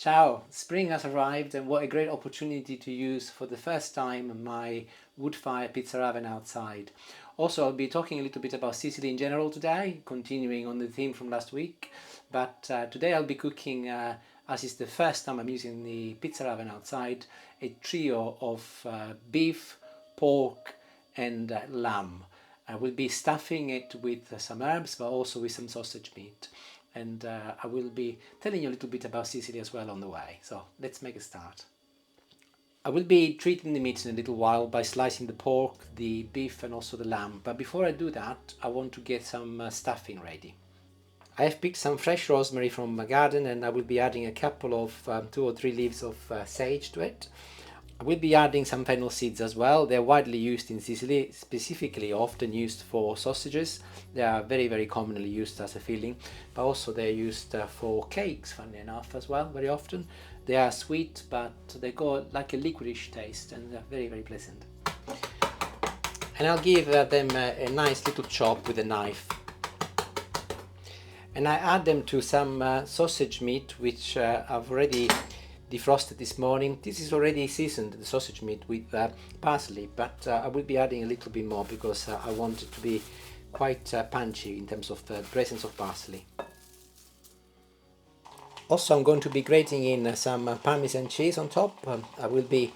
Ciao! Spring has arrived and what a great opportunity to use for the first time my wood-fire pizza oven outside. Also, I'll be talking a little bit about Sicily in general today, continuing on the theme from last week. But today I'll be cooking, as it's the first time I'm using the pizza oven outside, a trio of beef, pork and lamb. I will be stuffing it with some herbs, but also with some sausage meat. And I will be telling you a little bit about Sicily as well on the way. So let's make a start. I will be treating the meat in a little while by slicing the pork, the beef and also the lamb. But before I do that, I want to get some stuffing ready. I have picked some fresh rosemary from my garden and I will be adding a couple of 2 or 3 leaves of sage to it. I will be adding some fennel seeds as well. They're widely used in Sicily, specifically often used for sausages. They are very commonly used as a filling, but also they're used for cakes, funny enough, as well, very often. They are sweet, but they go like a liquidish taste and they're very pleasant. And I'll give them a nice little chop with a knife. And I add them to some sausage meat, which I've already defrosted this morning. This is already seasoned, the sausage meat, with parsley, but I will be adding a little bit more because I want it to be quite punchy in terms of the presence of parsley. Also, I'm going to be grating in some Parmesan cheese on top. I will be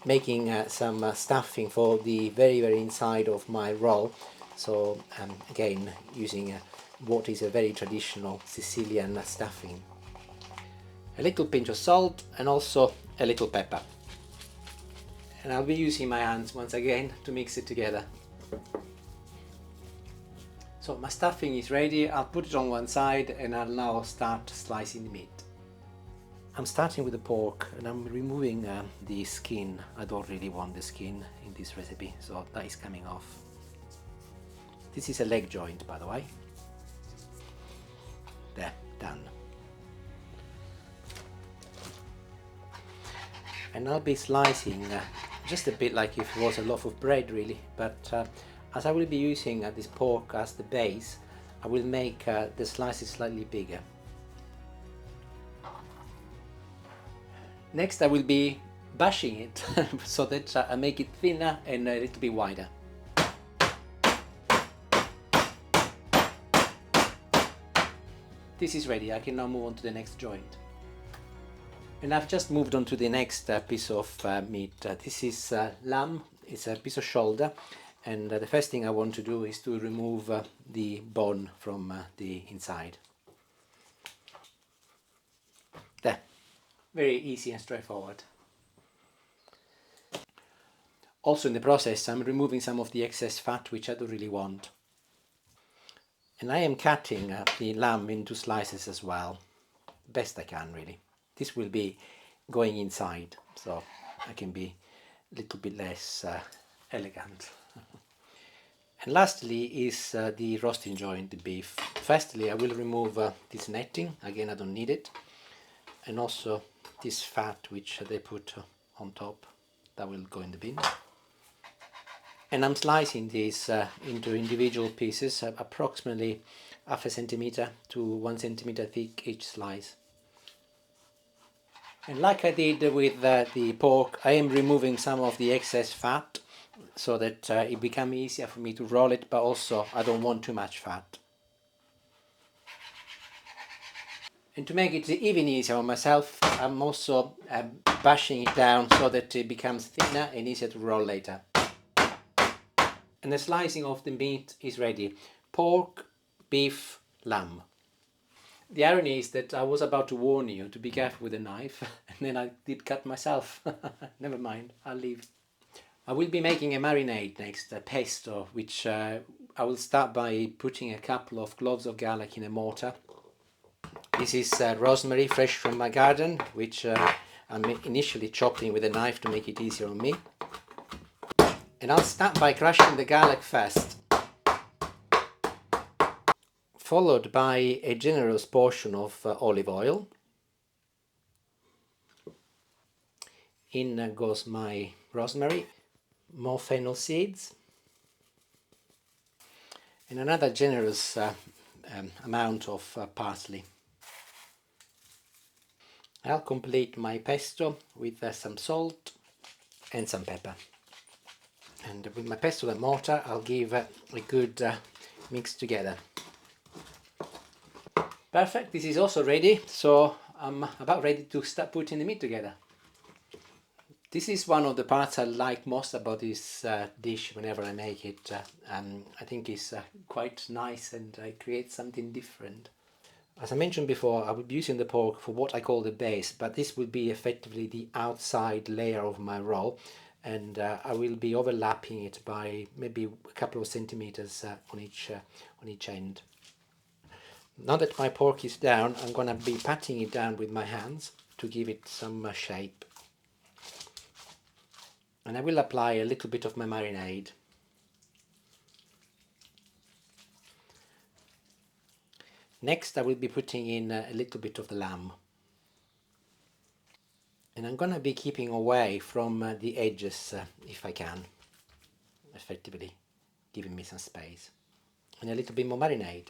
making some stuffing for the very inside of my roll. So again, using what is a very traditional Sicilian stuffing. A little pinch of salt and also a little pepper. And I'll be using my hands once again to mix it together. So my stuffing is ready. I'll put it on one side and I'll now start slicing the meat. I'm starting with the pork and I'm removing the skin. I don't really want the skin in this recipe, so that is coming off. This is a leg joint, by the way. There, done. And I'll be slicing just a bit like if it was a loaf of bread, really, but as I will be using this pork as the base, I will make the slices slightly bigger. Next I will be bashing it so that I make it thinner and a little bit wider. This is ready. I can now move on to the next joint. And I've just moved on to the next piece of meat. This is lamb. It's a piece of shoulder, and the first thing I want to do is to remove the bone from the inside. There. Very easy and straightforward. Also in the process I'm removing some of the excess fat, which I don't really want. And I am cutting the lamb into slices as well, best I can really. This will be going inside, so I can be a little bit less elegant. And lastly is the roasting joint, the beef. Firstly, I will remove this netting, again I don't need it, and also this fat which they put on top, that will go in the bin. And I'm slicing these into individual pieces, approximately 0.5 centimeter to 1 centimeter thick each slice. And like I did with the pork, I am removing some of the excess fat so that it becomes easier for me to roll it, but also I don't want too much fat. And to make it even easier on myself, I'm also bashing it down so that it becomes thinner and easier to roll later. And the slicing of the meat is ready. Pork, beef, lamb. The irony is that I was about to warn you to be careful with a knife, and then I did cut myself. Never mind, I'll leave. I will be making a marinade next, a pesto, which I will start by putting a couple of cloves of garlic in a mortar. This is rosemary fresh from my garden, which I'm initially chopping with a knife to make it easier on me. And I'll start by crushing the garlic first, followed by a generous portion of olive oil. In goes my rosemary, more fennel seeds, and another generous amount of parsley. I'll complete my pesto with some salt and some pepper. And with my pesto and mortar, I'll give a good mix together. Perfect, this is also ready, so I'm about ready to start putting the meat together. This is one of the parts I like most about this dish whenever I make it. I think it's quite nice and it creates something different. As I mentioned before, I will be using the pork for what I call the base, but this will be effectively the outside layer of my roll, and I will be overlapping it by maybe a couple of centimeters on each end. Now that my pork is down, I'm going to be patting it down with my hands to give it some shape. And I will apply a little bit of my marinade. Next, I will be putting in a little bit of the lamb. And I'm going to be keeping away from the edges if I can, effectively giving me some space. And a little bit more marinade.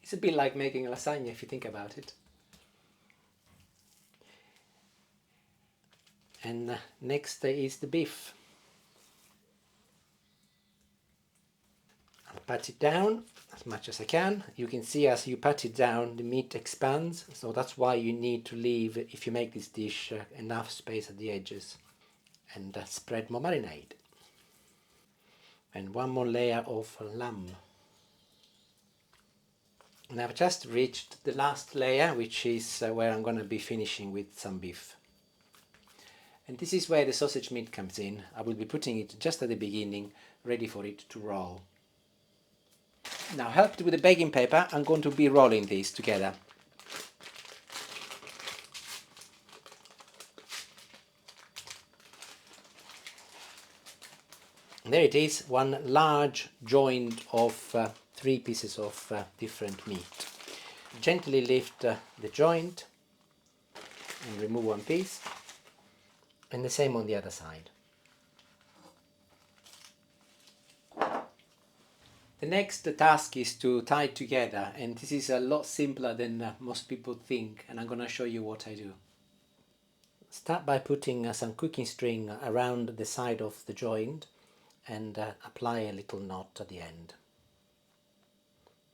It's a bit like making a lasagna if you think about it. And next is the beef. I'll pat it down as much as I can. You can see as you pat it down, the meat expands. So that's why you need to leave, if you make this dish, enough space at the edges. And spread more marinade. And one more layer of lamb. And I've just reached the last layer, which is where I'm going to be finishing with some beef. And this is where the sausage meat comes in. I will be putting it just at the beginning, ready for it to roll. Now, helped with the baking paper, I'm going to be rolling these together. And there it is, one large joint of 3 pieces of different meat. Gently lift the joint and remove one piece. And the same on the other side. The next task is to tie it together, and this is a lot simpler than most people think, and I'm going to show you what I do. Start by putting some cooking string around the side of the joint and apply a little knot at the end.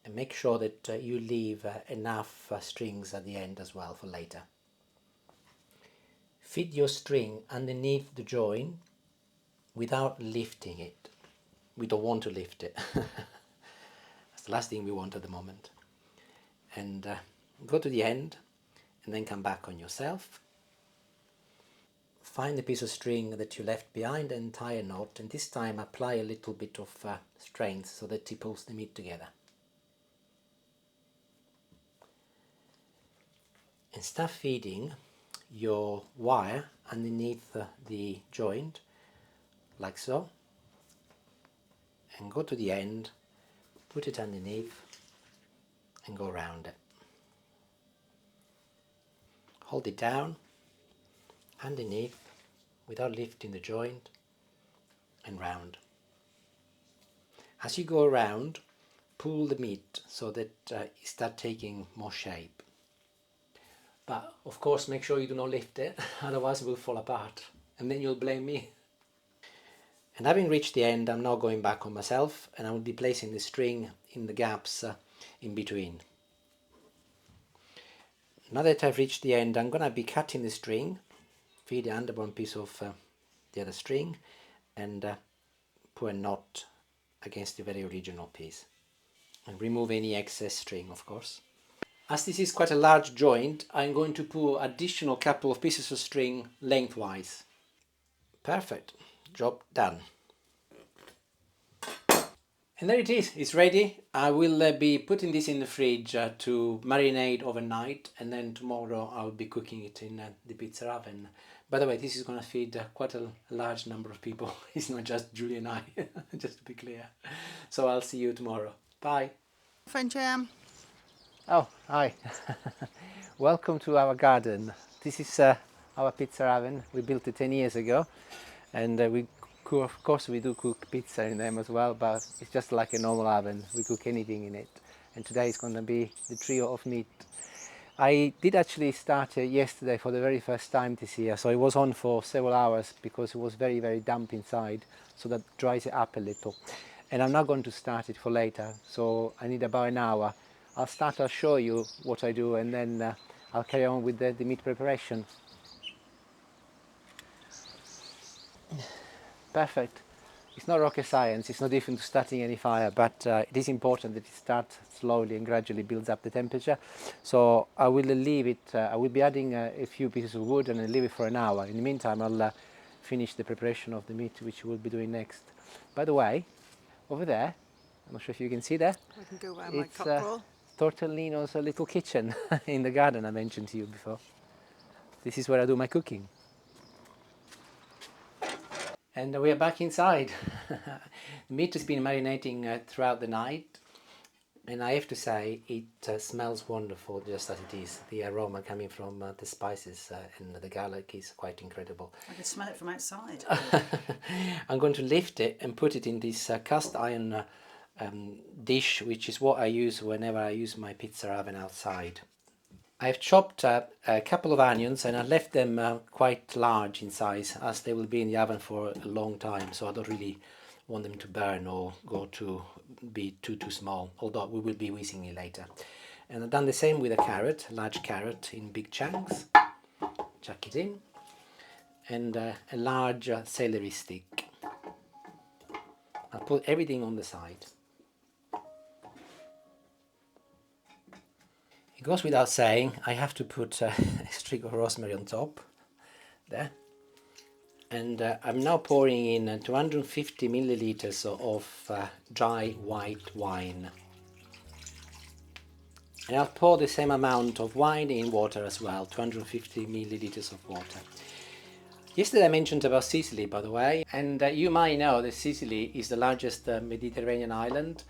And make sure that you leave enough strings at the end as well for later. Feed your string underneath the joint without lifting it. We don't want to lift it. That's the last thing we want at the moment. And go to the end and then come back on yourself. Find the piece of string that you left behind and tie a knot, and this time apply a little bit of strength so that it pulls the meat together. And start feeding your wire underneath the joint, like so, and go to the end, put it underneath and go around it. Hold it down underneath without lifting the joint and round. As you go around, pull the meat so that it starts taking more shape. But of course make sure you do not lift it, otherwise it will fall apart and then you'll blame me. And having reached the end, I'm now going back on myself and I will be placing the string in the gaps in between. Now that I've reached the end, I'm going to be cutting the string, feed it under one piece of the other string and put a knot against the very original piece. And remove any excess string, of course. As this is quite a large joint, I'm going to put additional couple of pieces of string lengthwise. Perfect. Job done. And there it is, it's ready. I will be putting this in the fridge to marinate overnight, and then tomorrow I'll be cooking it in the pizza oven. By the way, this is going to feed quite a large number of people. It's not just Julie and I, just to be clear. So I'll see you tomorrow. Bye. Francesca. Oh, hi. Welcome to our garden. This is our pizza oven. We built it 10 years ago, and of course we do cook pizza in them as well, but it's just like a normal oven. We cook anything in it. And today is going to be the trio of meat. I did actually start yesterday for the very first time this year, so it was on for several hours because it was very, very damp inside, so that dries it up a little. And I'm not going to start it for later, so I need about an hour. I'll show you what I do, and then I'll carry on with the meat preparation. Perfect. It's not rocket science, it's not different to starting any fire, but it is important that it starts slowly and gradually builds up the temperature. So I will leave it, I will be adding a few pieces of wood and I'll leave it for an hour. In the meantime, I'll finish the preparation of the meat, which we'll be doing next. By the way, over there, I'm not sure if you can see there, I can go around my cup roll. Tortellino's little kitchen in the garden I mentioned to you before. This is where I do my cooking. And we are back inside. The meat has been marinating throughout the night, and I have to say it smells wonderful just as it is. The aroma coming from the spices and the garlic is quite incredible. I can smell it from outside. I'm going to lift it and put it in this cast iron dish, which is what I use whenever I use my pizza oven outside. I've chopped a couple of onions and I left them quite large in size, as they will be in the oven for a long time, so I don't really want them to burn or be too small, although we will be using it later. And I've done the same with a carrot, a large carrot in big chunks. Chuck it in. And a large celery stick. I'll put everything on the side. It goes without saying, I have to put a string of rosemary on top, there. And I'm now pouring in 250 milliliters of dry white wine. And I'll pour the same amount of wine in water as well, 250 milliliters of water. Yesterday I mentioned about Sicily, by the way, and you might know that Sicily is the largest Mediterranean island,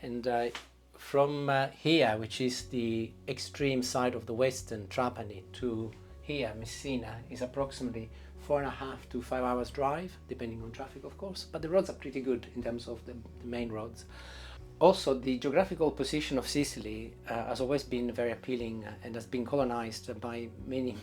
and from here, which is the extreme side of the western Trapani, to here, Messina, is approximately 4.5 to 5 hours drive, depending on traffic, of course, but the roads are pretty good in terms of the main roads. Also, the geographical position of Sicily has always been very appealing and has been colonized by many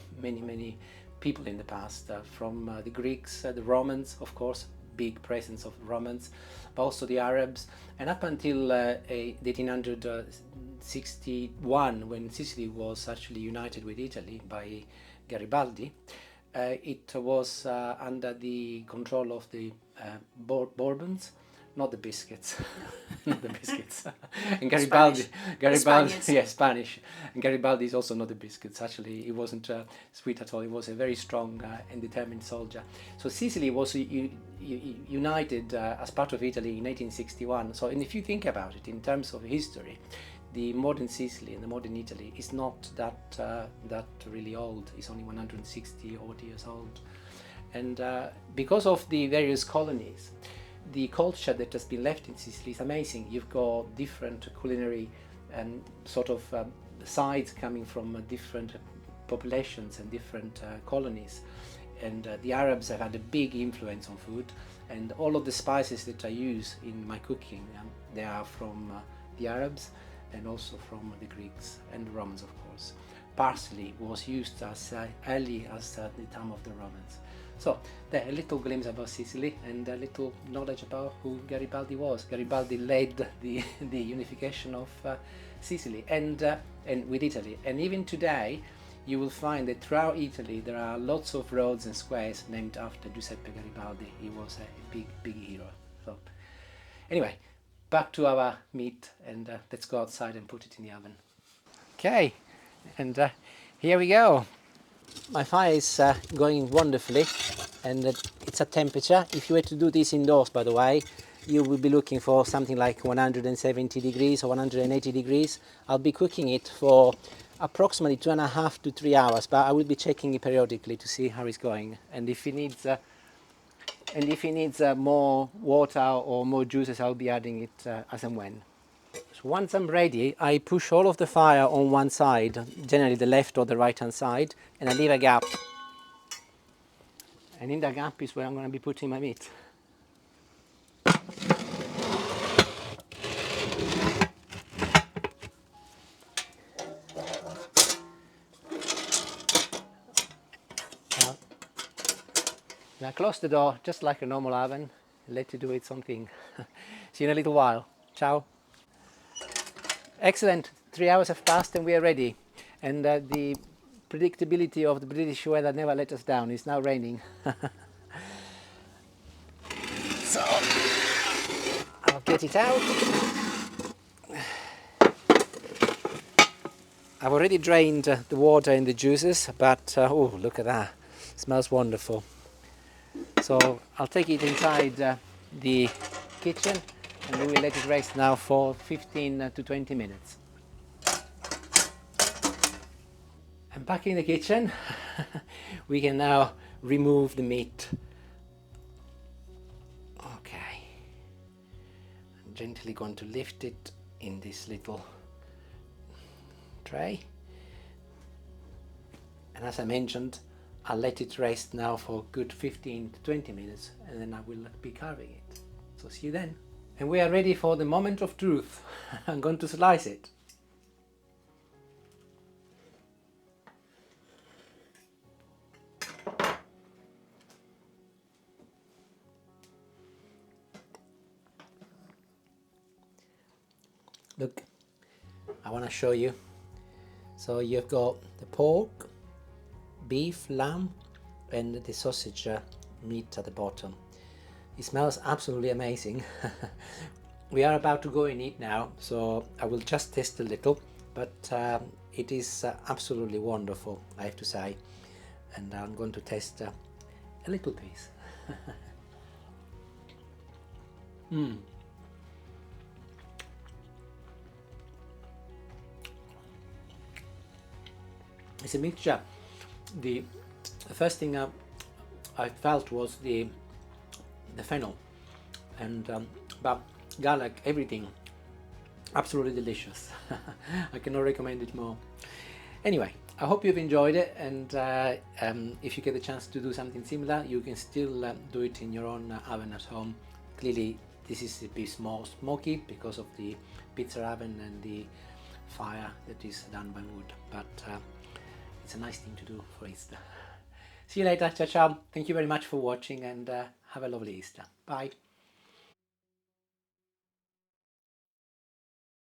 people in the past, from the Greeks, the Romans, of course, big presence of Romans, but also the Arabs, and up until 1861, when Sicily was actually united with Italy by Garibaldi, it was under the control of the Bourbons, not the biscuits, not the biscuits. And Garibaldi, yes, Spanish. And Garibaldi is also not the biscuits. Actually, he wasn't sweet at all. He was a very strong and determined soldier. So Sicily was united as part of Italy in 1861. So, and if you think about it in terms of history, the modern Sicily and the modern Italy is not that really old. It's only 160 odd years old. And because of the various colonies, the culture that has been left in Sicily is amazing. You've got different culinary and sort of sides coming from different populations and different colonies. And the Arabs have had a big influence on food, and all of the spices that I use in my cooking, they are from the Arabs and also from the Greeks and the Romans, of course. Parsley was used as early as the time of the Romans. So, there, a little glimpse about Sicily and a little knowledge about who Garibaldi was. Garibaldi led the unification of Sicily and with Italy. And even today, you will find that throughout Italy there are lots of roads and squares named after Giuseppe Garibaldi. He was a big hero. So, anyway, back to our meat, and let's go outside and put it in the oven. Okay, and here we go. My fire is going wonderfully, and it's at temperature. If you were to do this indoors, by the way, you will be looking for something like 170 degrees or 180 degrees. I'll be cooking it for approximately 2.5 to 3 hours, but I will be checking it periodically to see how it's going. And if it needs more water or more juices, I'll be adding it as and when. So once I'm ready, I push all of the fire on one side, generally the left or the right hand side, and I leave a gap. And in that gap is where I'm going to be putting my meat. Now, now close the door just like a normal oven. Let it do its own thing. See you in a little while. Ciao. Excellent. 3 hours have passed and we are ready. And the predictability of the British weather never let us down. It's now raining. So I'll get it out. I've already drained the water in the juices, but oh, look at that. It smells wonderful. So I'll take it inside the kitchen and we will let it rest now for 15 to 20 minutes. And back in the kitchen, we can now remove the meat. Okay. I'm gently going to lift it in this little tray. And as I mentioned, I'll let it rest now for a good 15 to 20 minutes and then I will be carving it. So see you then. And we are ready for the moment of truth. I'm going to slice it. Look, I want to show you. So you've got the pork, beef, lamb and the sausage meat at the bottom. It smells absolutely amazing. We are about to go and eat now, so I will just taste a little, but it is absolutely wonderful, I have to say. And I'm going to taste a little piece. It's a mixture. The first thing I felt was the fennel and but garlic, everything absolutely delicious. I cannot recommend it more. Anyway, I hope you've enjoyed it, and if you get the chance to do something similar, you can still do it in your own oven at home. Clearly this is a bit more smoky because of the pizza oven and the fire that is done by wood, but it's a nice thing to do for Easter. See you later. Ciao ciao. Thank you very much for watching and have a lovely Easter. Bye.